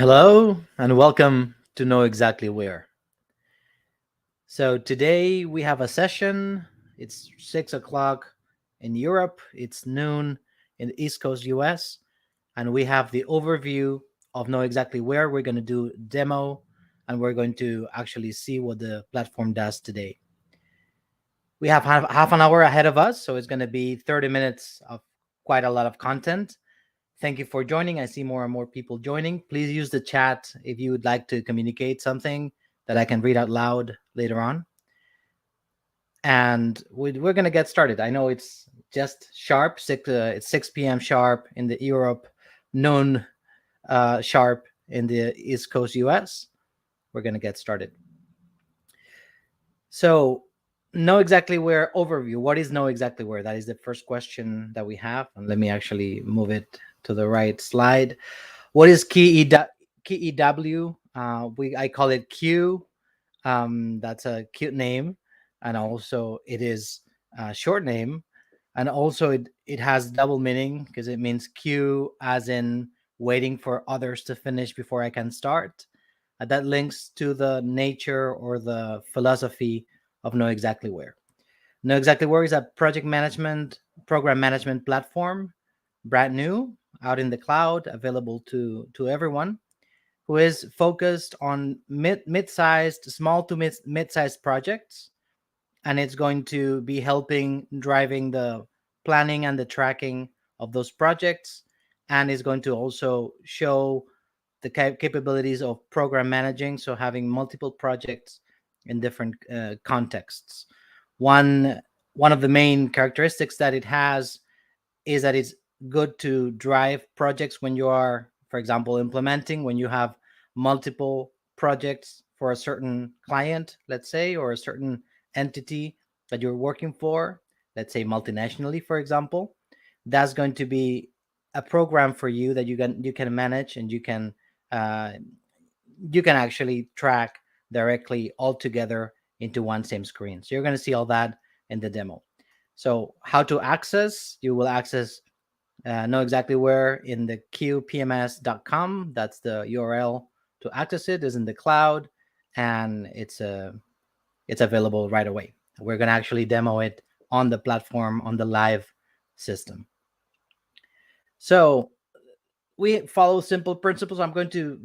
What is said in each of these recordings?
Hello and welcome to Know Exactly Where. So today we have a session. It's 6 o'clock in Europe, it's noon in the East Coast US, and we have the overview of Know Exactly Where. We're going to do demo and we're going to actually see what the platform does today. We have half an hour ahead of us, so it's going to be 30 minutes of quite a lot of content. Thank you for joining. I see more and more people joining. Please use the chat if you would like to communicate something that I can read out loud later on. And we're going to get started. I know it's just sharp. It's 6 p.m. sharp in the Europe, noon sharp in the East Coast US. We're going to get started. So, Know Exactly Where overview. What is Know Exactly Where? That is the first question that we have. And let me actually move it to the right slide. What is KEW? I call it Q. That's a cute name, and also it is a short name, and also it has double meaning because it means queue as in waiting for others to finish before I can start. That links to the nature or the philosophy of Know Exactly Where. Know Exactly Where is a program management platform, brand new, out in the cloud, available to everyone, who is focused on mid-sized, small to mid-sized projects, and it's going to be helping driving the planning and the tracking of those projects, and is going to also show the capabilities of program managing, so having multiple projects in different contexts. One one of the main characteristics that it has is that it's good to drive projects when you are, for example, implementing, when you have multiple projects for a certain client, let's say, or a certain entity that you're working for, let's say multinationally, for example. That's going to be a program for you that you can manage, and uh, you can actually track directly all together into one same screen. So you're going to see all that in the demo. So how to access? You will access Know Exactly Where in the qpms.com. That's the URL to access it. Is in the cloud, and it's available right away. We're going to actually demo it on the platform, on the live system. So we follow simple principles. I'm going to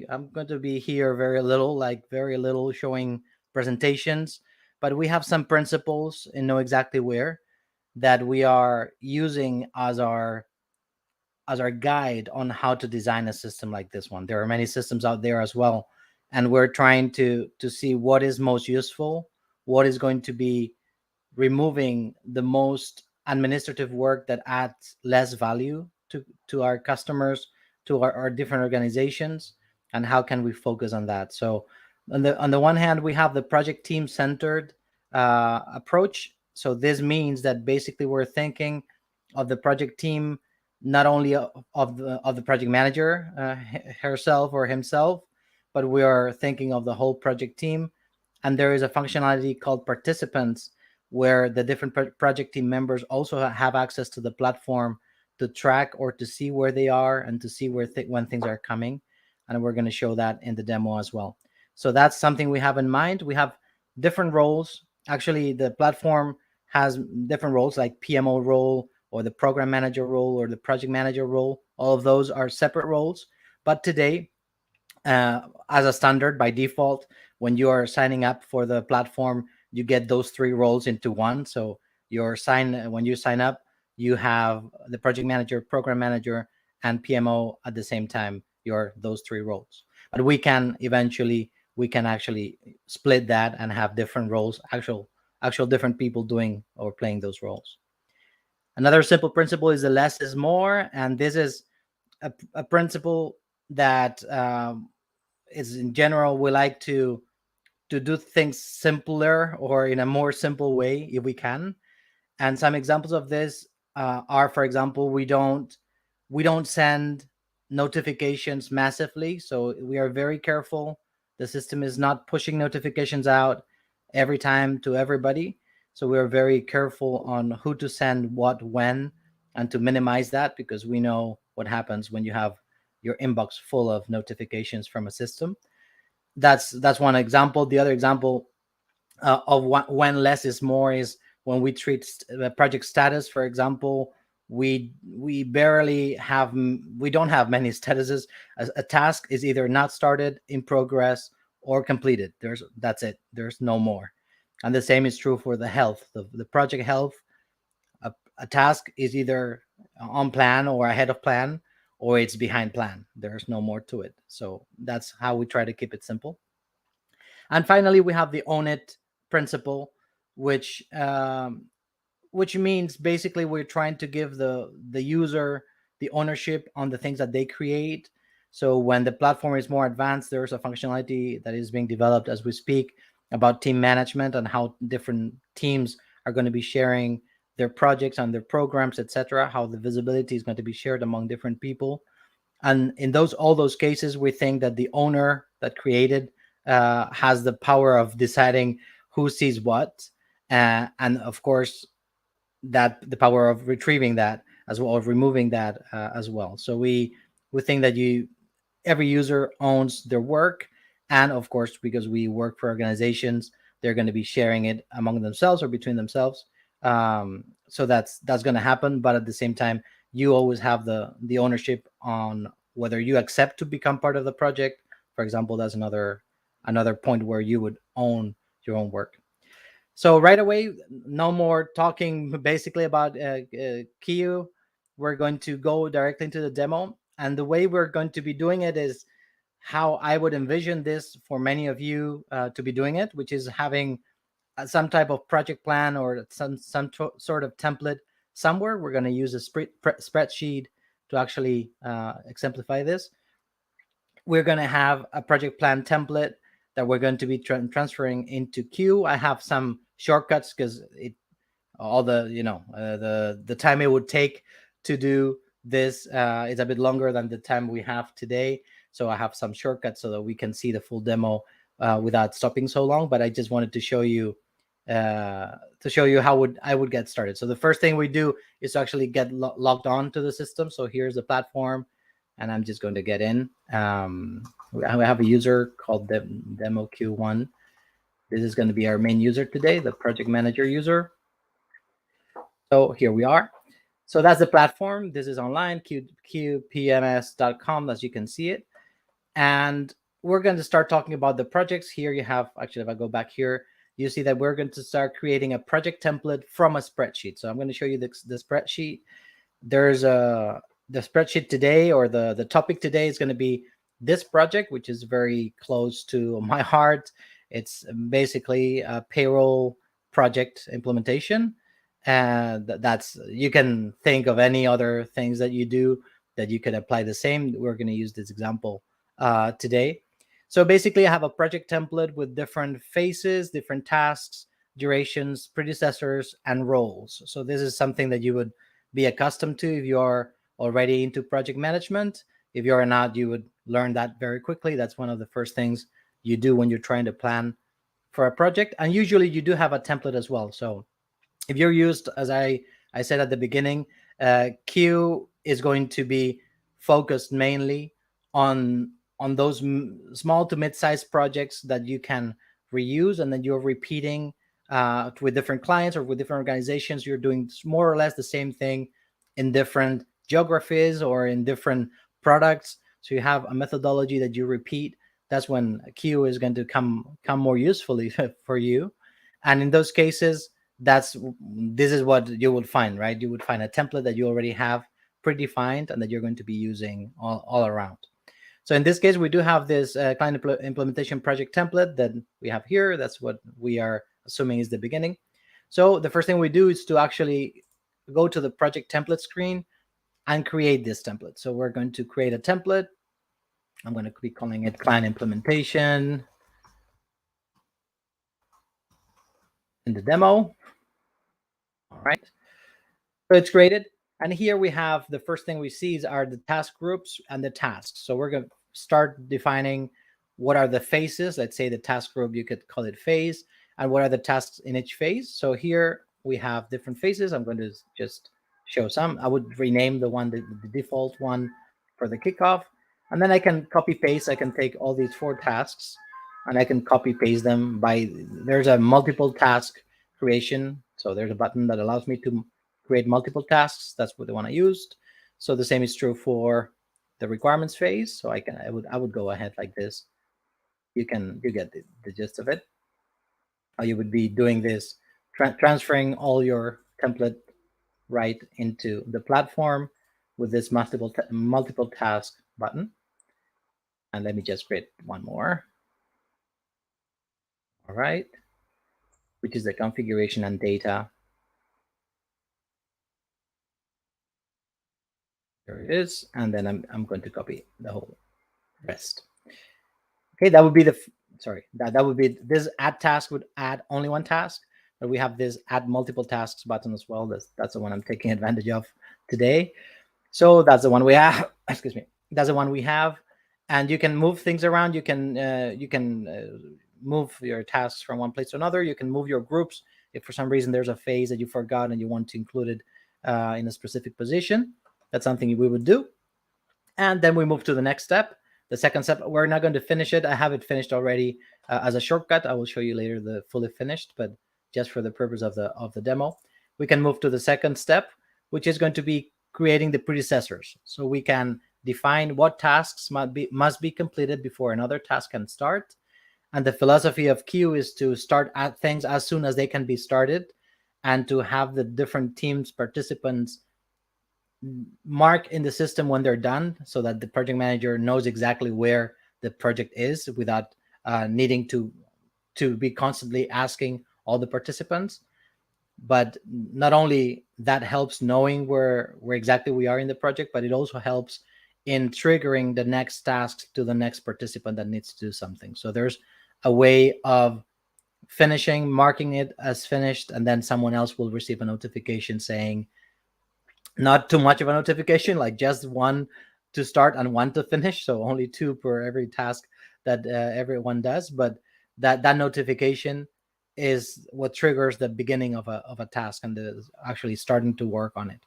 I'm going to be here very little, like very little showing presentations, but we have some principles and Know Exactly Where that we are using as our guide on how to design a system like this one. There are many systems out there as well, and we're trying to see what is most useful, what is going to be removing the most administrative work that adds less value to our customers, to our different organizations, and how can we focus on that. So on the one hand, we have the project team centered approach. So this means that basically we're thinking of the project team not only of the project manager herself or himself, but we are thinking of the whole project team. And there is a functionality called participants, where the different project team members also have access to the platform to track or to see where they are and to see when things are coming. And we're going to show that in the demo as well. So that's something we have in mind. We have different roles. Actually, the platform has different roles, like PMO role or the program manager role or the project manager role. All of those are separate roles. But today, as a standard by default, when you are signing up for the platform, you get those three roles into one. So when you sign up, you have the project manager, program manager, and PMO at the same time. You're those three roles. But we can actually split that and have different roles, actual different people doing or playing those roles. Another simple principle is the less is more, and this is a principle that is, in general, we like to do things simpler or in a more simple way if we can. And some examples of this are, for example, we don't send notifications massively, so we are very careful. The system is not pushing notifications out every time to everybody, so we are very careful on who to send what when, and to minimize that, because we know what happens when you have your inbox full of notifications from a system. That's one example. The other example of when less is more is when we treat project status. For example, we barely have, we don't have many statuses. A task is either not started, in progress, or completed. That's it. There's no more. And the same is true for the health, the project health. A task is either on plan or ahead of plan, or it's behind plan. There's no more to it. So that's how we try to keep it simple. And finally, we have the own it principle, which which means basically we're trying to give the user the ownership on the things that they create. So when the platform is more advanced, there's a functionality that is being developed as we speak about team management and how different teams are going to be sharing their projects and their programs, etc. How the visibility is going to be shared among different people. And in those all those cases, we think that the owner that created has the power of deciding who sees what, and of course that the power of retrieving that as well, of removing that as well. So we think that every user owns their work, and of course, because we work for organizations, they're going to be sharing it among themselves or between themselves. So that's going to happen, but at the same time, you always have the ownership on whether you accept to become part of the project. For example, that's another point where you would own your own work. So right away, no more talking basically about Kiu. We're going to go directly into the demo. And the way we're going to be doing it is how I would envision this for many of you to be doing it, which is having some type of project plan or sort of template somewhere. We're going to use a spreadsheet to actually exemplify this. We're going to have a project plan template that we're going to be transferring into Q. I have some shortcuts because all the the time it would take to do this is a bit longer than the time we have today. So I have some shortcuts so that we can see the full demo without stopping so long. But I just wanted to show you how I would get started. So the first thing we do is to actually get logged on to the system. So here's the platform, and I'm just going to get in. We have a user called demo Q1. This is going to be our main user today, the project manager user. So here we are. So that's the platform. This is online, qpms.com, as you can see it. And we're going to start talking about the projects. Here you have, actually, if I go back here, you see that we're going to start creating a project template from a spreadsheet. So I'm going to show you the spreadsheet. There's the spreadsheet today, or the topic today is going to be this project, which is very close to my heart. It's basically a payroll project implementation. And that's, you can think of any other things that you do that you could apply the same. We're going to use this example today. So basically, I have a project template with different phases, different tasks, durations, predecessors, and roles. So this is something that you would be accustomed to if you're already into project management. If you're not, you would learn that very quickly. That's one of the first things you do when you're trying to plan for a project. And usually you do have a template as well. So if you're used, as I said at the beginning, Q is going to be focused mainly on those small to mid-sized projects that you can reuse, and then you're repeating with different clients or with different organizations. You're doing more or less the same thing in different geographies or in different products. So you have a methodology that you repeat. That's when Q is going to come more usefully for you. And in those cases, this is what you would find, right? You would find a template that you already have predefined and that you're going to be using all around. So in this case, we do have this client implementation project template that we have here. That's what we are assuming is the beginning. So the first thing we do is to actually go to the project template screen and create this template. So we're going to create a template. I'm going to be calling it client implementation in the demo. All right. So it's created. And here we have the first thing we see are the task groups and the tasks. So we're going to start defining what are the phases. Let's say the task group, you could call it phase, and what are the tasks in each phase. So here we have different phases. I'm going to just show some. I would rename the default one for the kickoff. And then I can copy paste. I can take all these 4 tasks and I can copy paste them by, there's a multiple task creation. So there's a button that allows me to create multiple tasks. That's what they want to use. So the same is true for the requirements phase. So I would go ahead like this. You get the gist of it. You would be doing this, transferring all your template right into the platform with this multiple task button. And let me just create one more. All right, which is the configuration and data. There it is. And then I'm going to copy the whole rest. Okay, that would be that would be, this add task would add only one task, but we have this add multiple tasks button as well. That's the one I'm taking advantage of today. So that's the one we have. Excuse me. That's the one we have, and you can move things around. You can move your tasks from one place to another. You can move your groups if for some reason there's a phase that you forgot and you want to include it in a specific position. That's something we would do. And then we move to the next step. The second step, we're not going to finish it. I have it finished already as a shortcut. I will show you later the fully finished, but just for the purpose of the demo, we can move to the second step, which is going to be creating the predecessors. So we can define what tasks must be completed before another task can start. And the philosophy of Q is to start at things as soon as they can be started, and to have the different teams participants mark in the system when they're done, so that the project manager knows exactly where the project is without needing to be constantly asking all the participants. But not only that helps knowing where exactly we are in the project, but it also helps in triggering the next task to the next participant that needs to do something. So there's a way of finishing, marking it as finished, and then someone else will receive a notification saying, not too much of a notification, like just one to start and one to finish, so only 2 per every task that everyone does. But that notification is what triggers the beginning of a task and actually starting to work on it.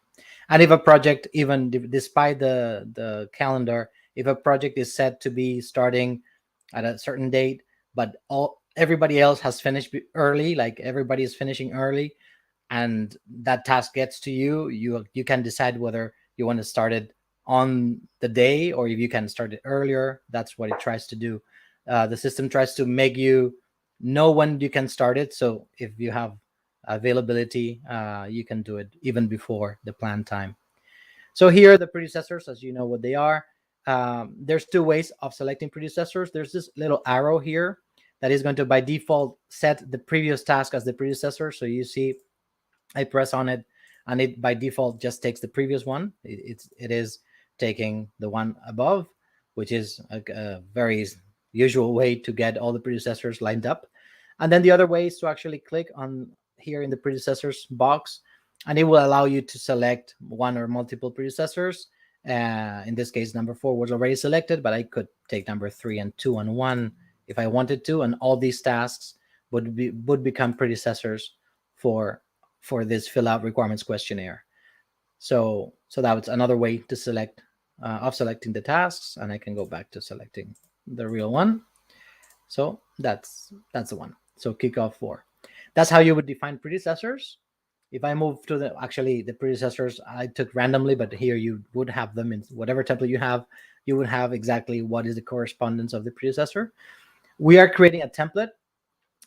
And if a project, even despite the calendar, if a project is set to be starting at a certain date, but everybody else has finished early, like everybody is finishing early, and that task gets to you, you can decide whether you want to start it on the day or if you can start it earlier. That's what it tries to do. The system tries to make you know when you can start it. So if you have availability, you can do it even before the planned time. So here are the predecessors, as you know what they are. There's 2 ways of selecting predecessors. There's this little arrow here that is going to by default set the previous task as the predecessor. So you see I press on it, and it by default just takes the previous one. It is taking the one above, which is a very usual way to get all the predecessors lined up. And then the other way is to actually click on here in the predecessors box, and it will allow you to select one or multiple predecessors. In this case, number 4 was already selected, but I could take number 3 and 2 and 1 if I wanted to, and all these tasks would become predecessors for this fill out requirements questionnaire. So that was another way to select of selecting the tasks, and I can go back to selecting the real one. So that's the one. So kickoff 4. That's how you would define predecessors. If I move to the predecessors I took randomly, but here you would have them in whatever template you have. You would have exactly what is the correspondence of the predecessor. We are creating a template,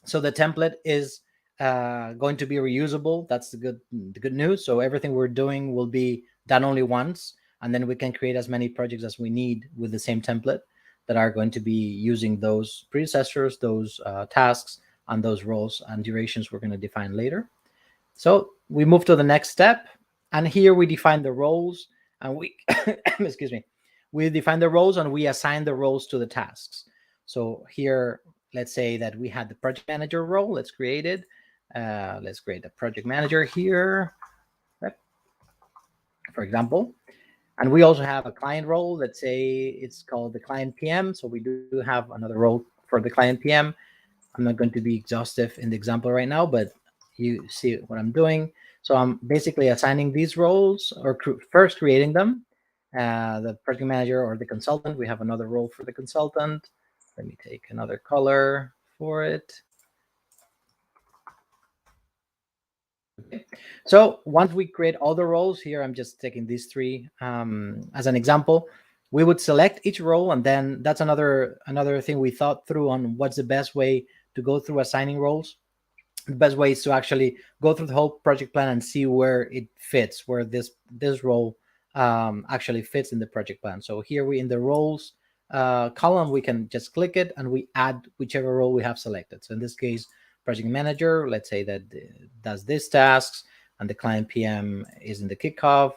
so the template is going to be reusable. That's the good news. So everything we're doing will be done only once, and then we can create as many projects as we need with the same template that are going to be using those predecessors, those tasks, and those roles and durations we're going to define later. So we move to the next step, and here we define the roles, and we excuse me, we define the roles and we assign the roles to the tasks. So here, let's say that we had the project manager role. Let's create it. Let's create a project manager here, for example. And we also have a client role. Let's say it's called the client PM. So we do have another role for the client PM. I'm not going to be exhaustive in the example right now, but you see what I'm doing. So I'm basically assigning these roles, or first creating them, The project manager or the consultant, we have another role for the consultant. Let me take another color for it. Okay. So once we create all the roles here, I'm just taking these three as an example. We would select each role, and then that's another thing we thought through on what's the best way to go through assigning roles. The best way is to actually go through the whole project plan and see where it fits, where this role actually fits in the project plan. So here we in the roles column, we can just click it and we add whichever role we have selected. So in this case, project manager, let's say that does these tasks, and the client PM is in the kickoff.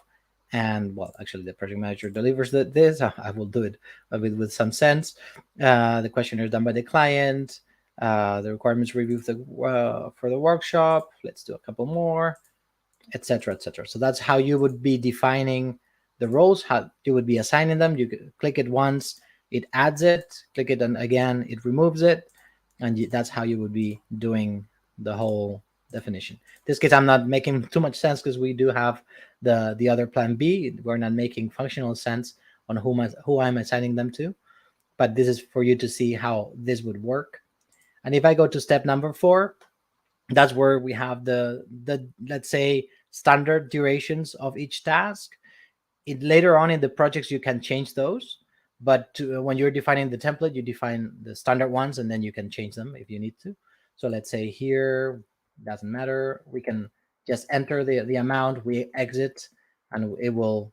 And well, actually, the project manager delivers this. I will do it with some sense. The questionnaire is done by the client. The requirements review for the workshop. Let's do a couple more, etc., etc. So that's how you would be defining the roles. How you would be assigning them. You click it once, it adds it. Click it and again, it removes it, and that's how you would be doing the whole definition. In this case, I'm not making too much sense because we do have the other plan B. We're not making functional sense on who I'm assigning them to, but this is for you to see how this would work. And if I go to step number 4, that's where we have the let's say standard durations of each task. Later on in the projects you can change those, but when you're defining the template, you define the standard ones and then you can change them if you need to. So let's say here, doesn't matter, we can just enter the amount, we exit, and it will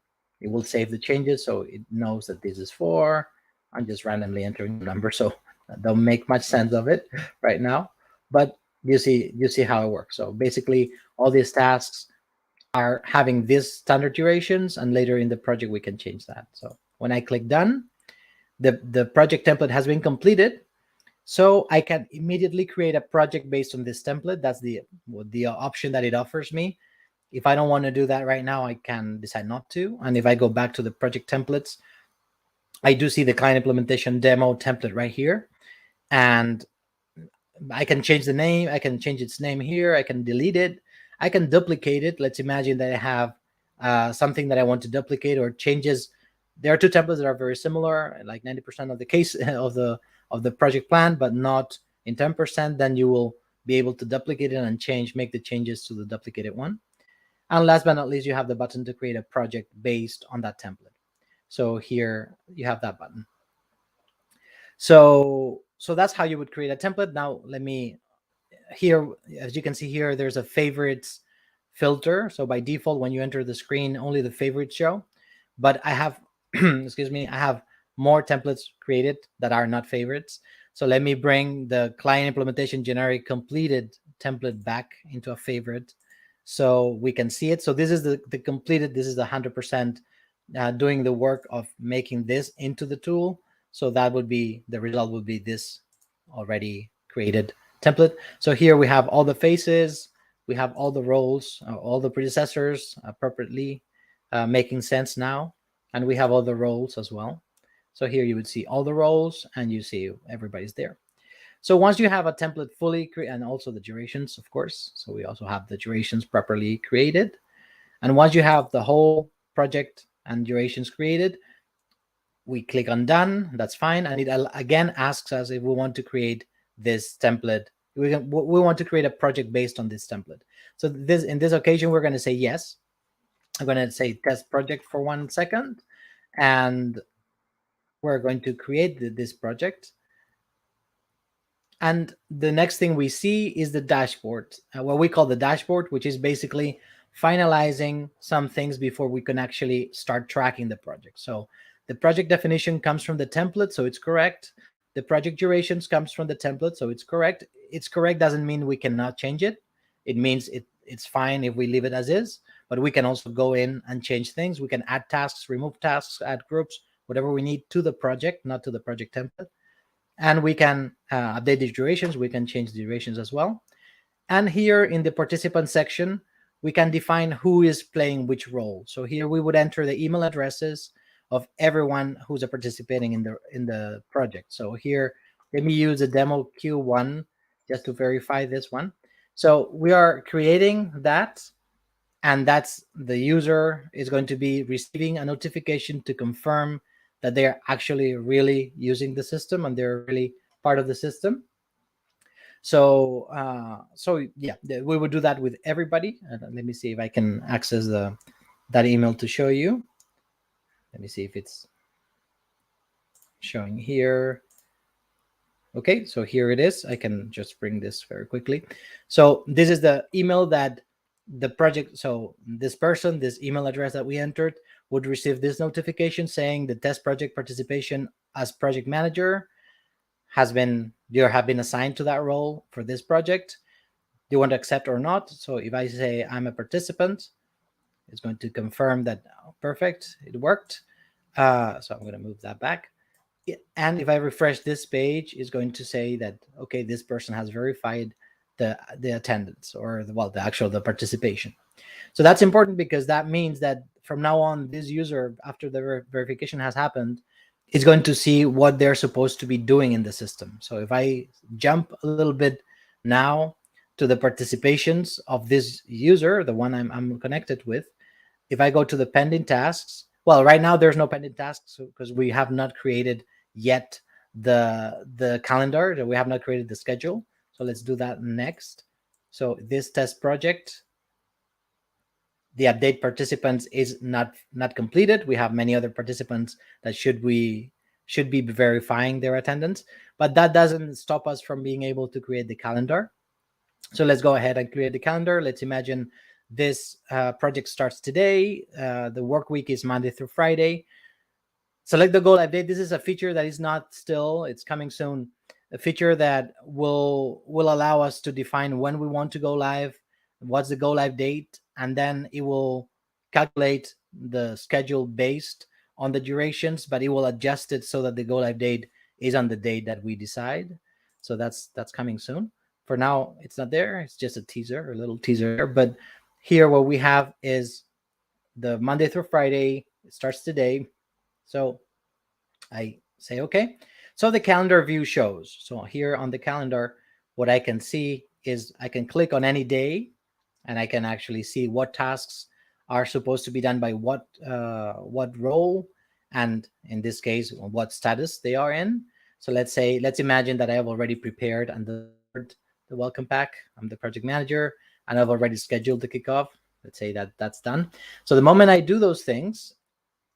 save the changes, so it knows that this is 4. I'm just randomly entering the number, so that don't make much sense of it right now, but you see how it works. So basically all these tasks are having these standard durations, and later in the project we can change that. So when I click done, the project template has been completed. So I can immediately create a project based on this template. That's the option that it offers me. If I don't want to do that right now, I can decide not to. And if I go back to the project templates, I do see the client implementation demo template right here. And I can change the name. I can change its name here. I can delete it. I can duplicate it. Let's imagine that I have something that I want to duplicate or changes. There are two templates that are very similar, like 90% of the case of the project plan, but not in 10%. Then you will be able to duplicate it and make the changes to the duplicated one. And last but not least, you have the button to create a project based on that template. So here you have that button. So that's how you would create a template. Now let me here, as you can see here, there's a favorites filter. So by default, when you enter the screen, only the favorites show. But I have, excuse me, I have more templates created that are not favorites. So let me bring the client implementation generic completed template back into a favorite so we can see it. So this is the completed, this is the 100% doing the work of making this into the tool. So that would be, the result would be this already created template. So here we have all the faces, we have all the roles, all the predecessors appropriately making sense now, and we have all the roles as well. So here you would see all the roles and you see everybody's there. So once you have a template fully created, and also the durations, of course, so we also have the durations properly created. And once you have the whole project and durations created, we click on done. That's fine. And it again asks us if we want to create this template. We want to create a project based on this template. So in this occasion, we're going to say yes. I'm going to say test project for 1 second, and we're going to create this project. And the next thing we see is the dashboard, what we call the dashboard, which is basically finalizing some things before we can actually start tracking the project. So the project definition comes from the template, so it's correct. The project durations comes from the template, so it's correct. It's correct doesn't mean we cannot change it. It means it's fine if we leave it as is, but we can also go in and change things. We can add tasks, remove tasks, add groups, whatever we need to the project, not to the project template. And we can update the durations. We can change the durations as well. And here in the participant section, we can define who is playing which role. So here we would enter the email addresses of everyone who's participating in the project. So here, let me use the demo Q1 just to verify this one. So we are creating that, and that's the user is going to be receiving a notification to confirm that they are actually really using the system and they're really part of the system. So yeah, we would do that with everybody. Let me see if I can access that email to show you. Let me see if it's showing here. Okay, so here it is. I can just bring this very quickly. So this is the email that the project, so this person, this email address that we entered would receive this notification saying the test project participation as project manager you have been assigned to that role for this project. Do you want to accept or not? So if I say I'm a participant, it's going to confirm that, oh, perfect, it worked. So I'm going to move that back. And if I refresh this page, it's going to say that, okay, this person has verified the attendance, or the participation. So that's important because that means that from now on, this user, after the verification has happened, is going to see what they're supposed to be doing in the system. So if I jump a little bit now to the participations of this user, the one I'm connected with, if I go to the pending tasks, well, right now there's no pending tasks because we have not created yet the calendar, that we have not created the schedule. So let's do that next. So this test project, the update participants is not completed. We have many other participants that should be verifying their attendance, but that doesn't stop us from being able to create the calendar. So let's go ahead and create the calendar. Let's imagine this project starts today. The work week is Monday through Friday. Select the go live date. This is a feature that is not still, it's coming soon. A feature that will allow us to define when we want to go live, what's the go live date, and then it will calculate the schedule based on the durations, but it will adjust it so that the go live date is on the date that we decide. So that's coming soon. For now, it's not there. It's just a teaser, a little teaser. But here, what we have is the Monday through Friday. It starts today. So I say, okay. So the calendar view shows. So here on the calendar, what I can see is I can click on any day and I can actually see what tasks are supposed to be done by what role, and in this case, what status they are in. So let's imagine that I have already prepared and delivered the welcome pack. I'm the project manager and I've already scheduled the kickoff. Let's say that that's done. So the moment I do those things,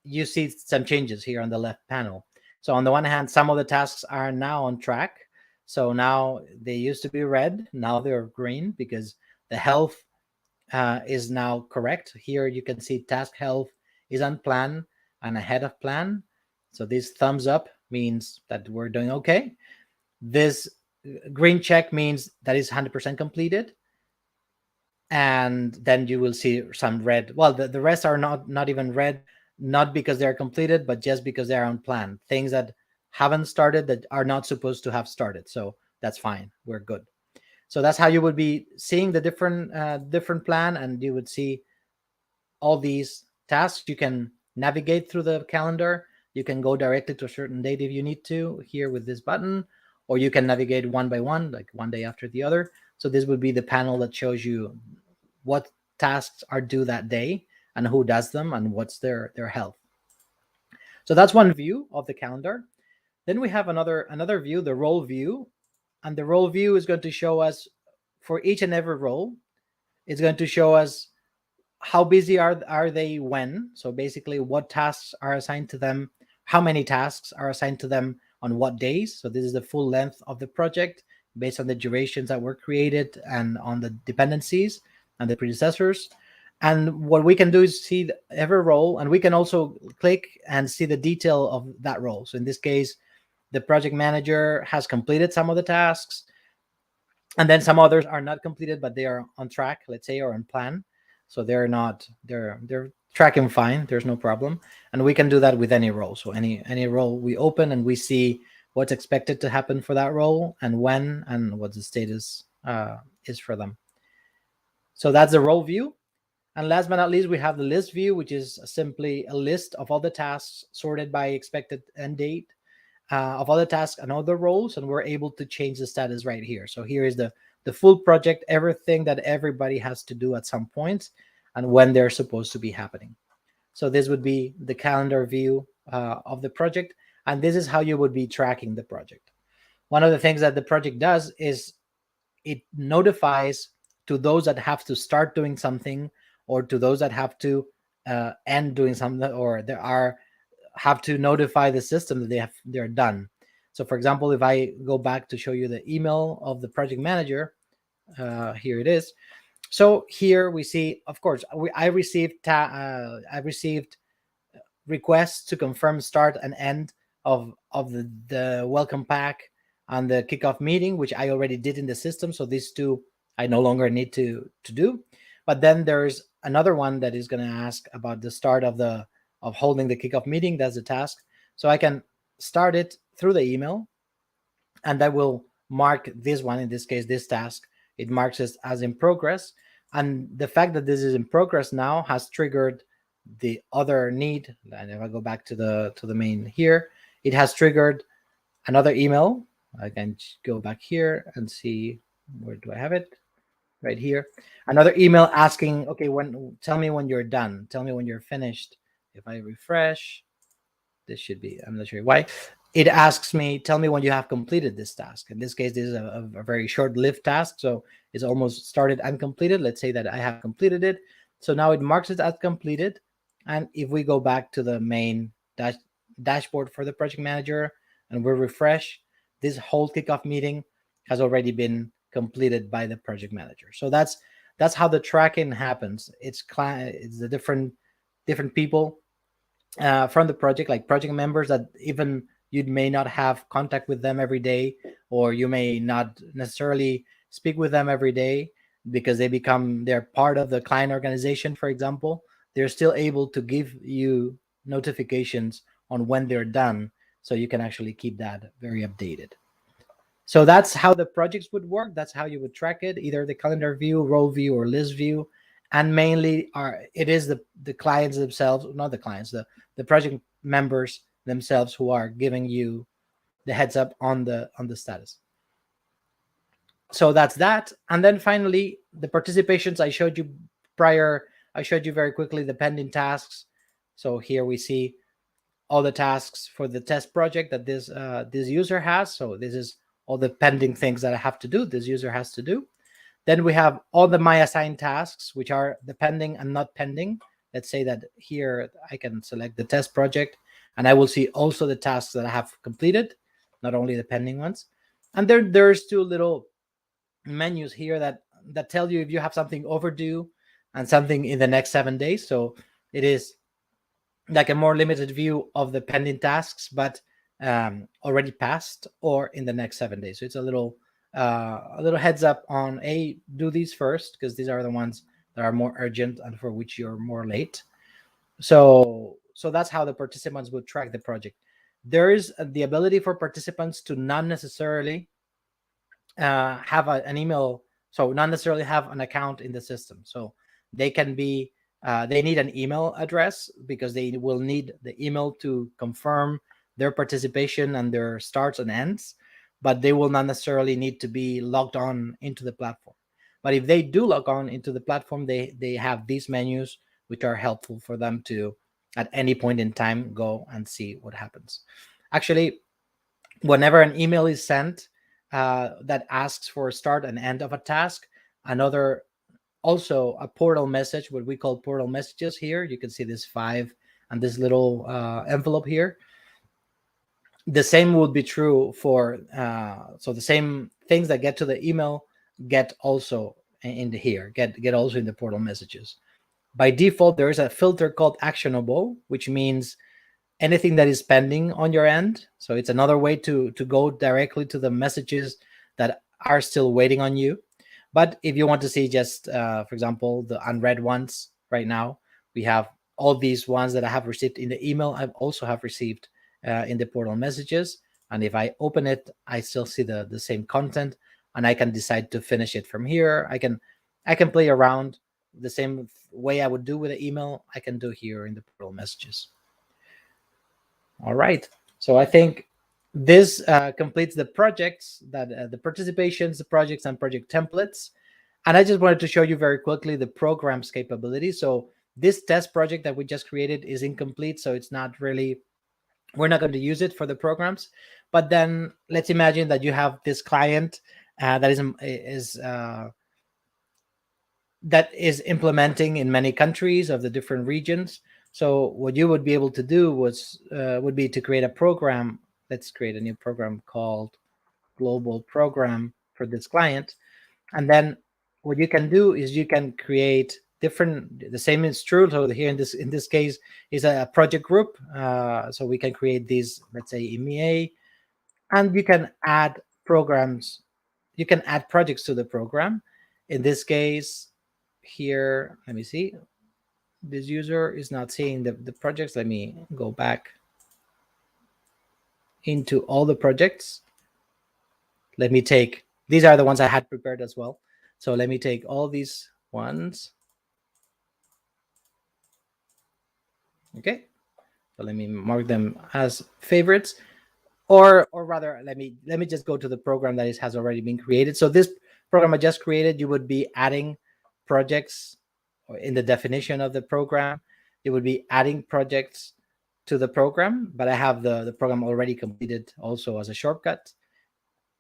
you see some changes here on the left panel. So on the one hand, some of the tasks are now on track. So now they used to be red, now they're green because the health is now correct. Here you can see task health is on plan and ahead of plan. So this thumbs up means that we're doing okay. This green check means that is 100% completed. And then you will see some red. Well, the rest are not even red, not because they're completed, but just because they're on plan. Things that haven't started, that are not supposed to have started. So that's fine. We're good. So that's how you would be seeing the different plan, and you would see all these tasks. You can navigate through the calendar. You can go directly to a certain date if you need to here with this button, or you can navigate one by one, like one day after the other. So this would be the panel that shows you what tasks are due that day and who does them and what's their health. So that's one view of the calendar. Then we have another view, the role view, and the role view is going to show us for each and every role. It's going to show us how busy are they when. So basically, what tasks are assigned to them, how many tasks are assigned to them on what days. So this is the full length of the project based on the durations that were created and on the dependencies and the predecessors. And what we can do is see every role, and we can also click and see the detail of that role. So in this case, the project manager has completed some of the tasks, and then some others are not completed, but they are on track, let's say, or on plan. So they're tracking fine. There's no problem, and we can do that with any role. So any role we open and we see what's expected to happen for that role and when and what the status is for them. So that's the role view. And last but not least, we have the list view, which is simply a list of all the tasks sorted by expected end date of other tasks and other roles, and we're able to change the status right here. So here is the full project, everything that everybody has to do at some point, and when they're supposed to be happening. So this would be the calendar view of the project, and this is how you would be tracking the project. One of the things that the project does is it notifies to those that have to start doing something, or to those that have to end doing something, or there are have to notify the system that they're done. So for example, if I go back to show you the email of the project manager, here it is. So here we see, of course, I received requests to confirm start and end of the welcome pack and the kickoff meeting, which I already did in the system. So these two I no longer need to do. But then there's another one that is going to ask about the start of holding the kickoff meeting. That's the task. So I can start it through the email, and that will mark this one, in this case, this task. It marks it as in progress. And the fact that this is in progress now has triggered the other need. And if I go back to the main here, it has triggered another email. I can go back here and see, where do I have it? Right here. Another email asking, okay, tell me when you're done. Tell me when you're finished. If I refresh, this should be, I'm not sure why. It asks me, tell me when you have completed this task. In this case, this is a very short-lived task, so it's almost started and completed. Let's say that I have completed it. So now it marks it as completed. And if we go back to the main dashboard for the project manager and we refresh, this whole kickoff meeting has already been completed by the project manager. So that's how the tracking happens. It's the different people from the project, like project members that even you may not have contact with them every day, or you may not necessarily speak with them every day because they're part of the client organization, for example. They're still able to give you notifications on when they're done, so you can actually keep that very updated. So that's how the projects would work. That's how you would track it, either the calendar view, role view, or list view. And mainly it is the clients themselves, not the clients, the project members themselves who are giving you the heads up on the status. So that's that. And then finally, the participations I showed you prior, I showed you very quickly the pending tasks. So here we see all the tasks for the test project that this user has. So this is all the pending things that I have to do, this user has to do. Then we have all the my assigned tasks, which are the pending and not pending. Let's say that here I can select the test project, and I will see also the tasks that I have completed, not only the pending ones. And there's two little menus here that tell you if you have something overdue and something in the next 7 days. So it is like a more limited view of the pending tasks, but already passed or in the next 7 days. So it's a little heads up on do these first, because these are the ones that are more urgent and for which you're more late. So that's how the participants would track the project. There is the ability for participants to not necessarily have an email, so not necessarily have an account in the system. So they can be they need an email address, because they will need the email to confirm their participation and their starts and ends, but they will not necessarily need to be logged on into the platform. But if they do log on into the platform, they have these menus, which are helpful for them to, at any point in time, go and see what happens. Actually, whenever an email is sent that asks for a start and end of a task, another, also a portal message, what we call portal messages here. You can see this 5 and this little envelope here. The same would be true for, so the same things that get to the email get also in here, get also in the portal messages. By default, there is a filter called Actionable, which means anything that is pending on your end. So it's another way to go directly to the messages that are still waiting on you. But if you want to see just, for example, the unread ones right now, we have all these ones that I have received in the email. I also have received in the portal messages. And if I open it, I still see the same content, and I can decide to finish it from here. I can play around the same way I would do with the email. I can do here in the portal messages. All right. So I think this completes the projects, that the participations, the projects, and project templates. And I just wanted to show you very quickly the program's capability. So this test project that we just created is incomplete, so it's not really, we're not going to use it for the programs. But then let's imagine that you have this client that is implementing in many countries of the different regions. So what you would be able to do would be to create a program. Let's create a new program called global program for this client. And then what you can do is you can create different, the same is true. So here in this case is a project group. So we can create these, let's say EMEA, and you can add programs, you can add projects to the program. In this case here, let me see, this user is not seeing the projects. Let me go back into all the projects. Let me take, these are the ones I had prepared as well. So let me take all these ones. Okay, so let me mark them as favorites, or rather, let me just go to the program that has already been created. So this program I just created, you would be adding projects, or in the definition of the program, you would be adding projects to the program. But I have the program already completed also as a shortcut,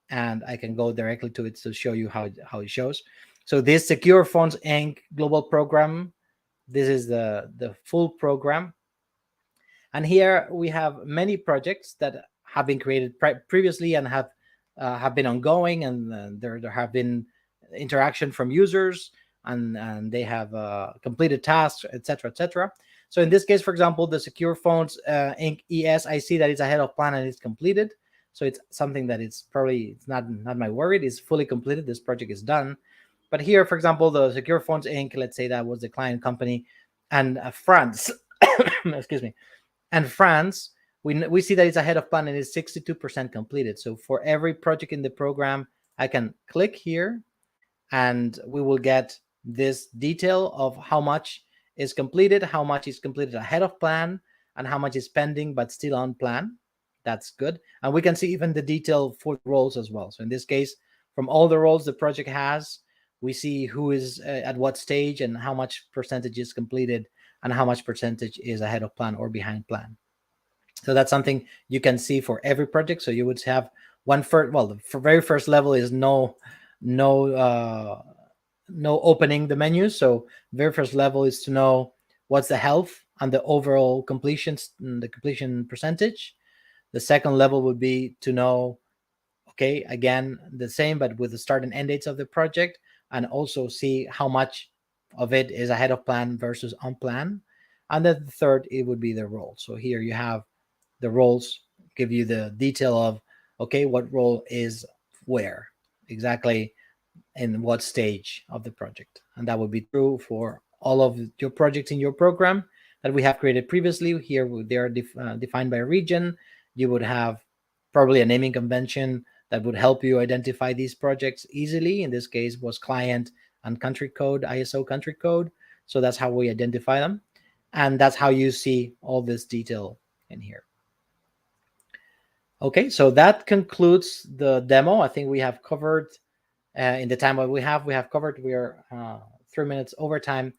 and I can go directly to it to show you how it shows. So this Secure Funds Inc. global program, this is the full program. And here we have many projects that have been created previously and have been ongoing, and there have been interaction from users, and they have completed tasks, etc., etc. So in this case, for example, the Secure Phones Inc. ES, I see that it's ahead of plan and it's completed. So it's something that it's not my worry. It's fully completed. This project is done. But here, for example, the Secure Phones Inc., let's say that was the client company, and France, excuse me, and France, we see that it's ahead of plan and is 62% completed. So for every project in the program, I can click here and we will get this detail of how much is completed, how much is completed ahead of plan, and how much is pending but still on plan. That's good. And we can see even the detail for roles as well. So in this case, from all the roles the project has, we see who is at what stage and how much percentage is completed and how much percentage is ahead of plan or behind plan. So that's something you can see for every project. So you would have the very first level is no no opening the menu. So very first level is to know what's the health and the overall the completion percentage. The second level would be to know, okay, again, the same, but with the start and end dates of the project, and also see how much of it is ahead of plan versus on plan. And then the third, it would be the role. So here you have the roles, give you the detail of, okay, what role is where exactly in what stage of the project. And that would be true for all of your projects in your program that we have created previously. Here they are defined by region. You would have probably a naming convention that would help you identify these projects easily. In this case was client and country code, ISO country code. So that's how we identify them. And that's how you see all this detail in here. Okay, so that concludes the demo. I think we have covered in the time that we have covered. We are 3 minutes over time.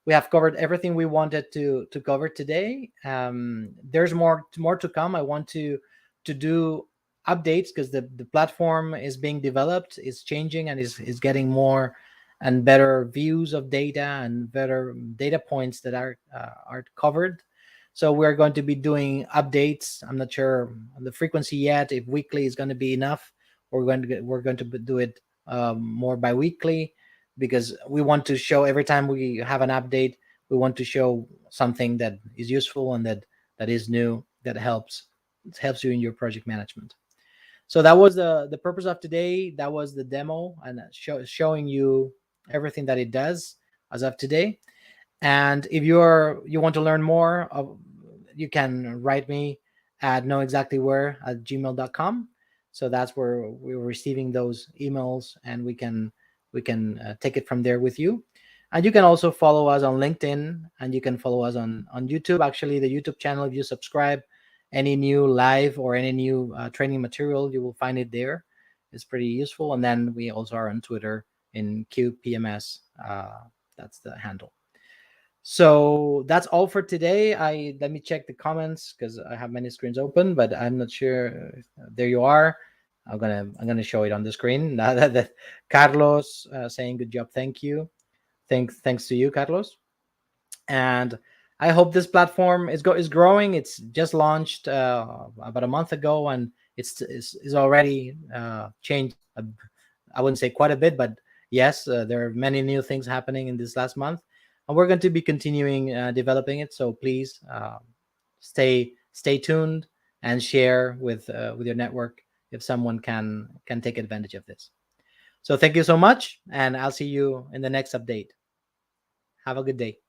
We have covered everything we wanted to cover today. There's more to come. I want to do updates because the platform is being developed, is changing, and is getting more and better views of data and better data points that are covered. So we're going to be doing updates. I'm not sure on the frequency yet, if weekly is going to be enough. We're going to do it more bi-weekly, because we want to show every time we have an update, we want to show something that is useful and that is new, that helps you in your project management. So that was the purpose of today. That was the demo, and showing you everything that it does as of today. And if you want to learn more, you can write me at knowexactlywhere@gmail.com. So that's where we're receiving those emails, and we can take it from there with you. And you can also follow us on LinkedIn, and you can follow us on YouTube. Actually, the YouTube channel, if you subscribe, any new live or any new training material, you will find it there. It's pretty useful. And then we also are on Twitter in QPMS. That's the handle. So that's all for today. I Let me check the comments because I have many screens open, but I'm not sure. There you are. I'm gonna show it on the screen. Now that Carlos saying good job, thank you. Thanks to you, Carlos. And I hope this platform is growing. It's just launched about a month ago, and it's already changed. I wouldn't say quite a bit, but yes, there are many new things happening in this last month, and we're going to be continuing developing it. So please stay tuned and share with your network if someone can take advantage of this. So thank you so much, and I'll see you in the next update. Have a good day.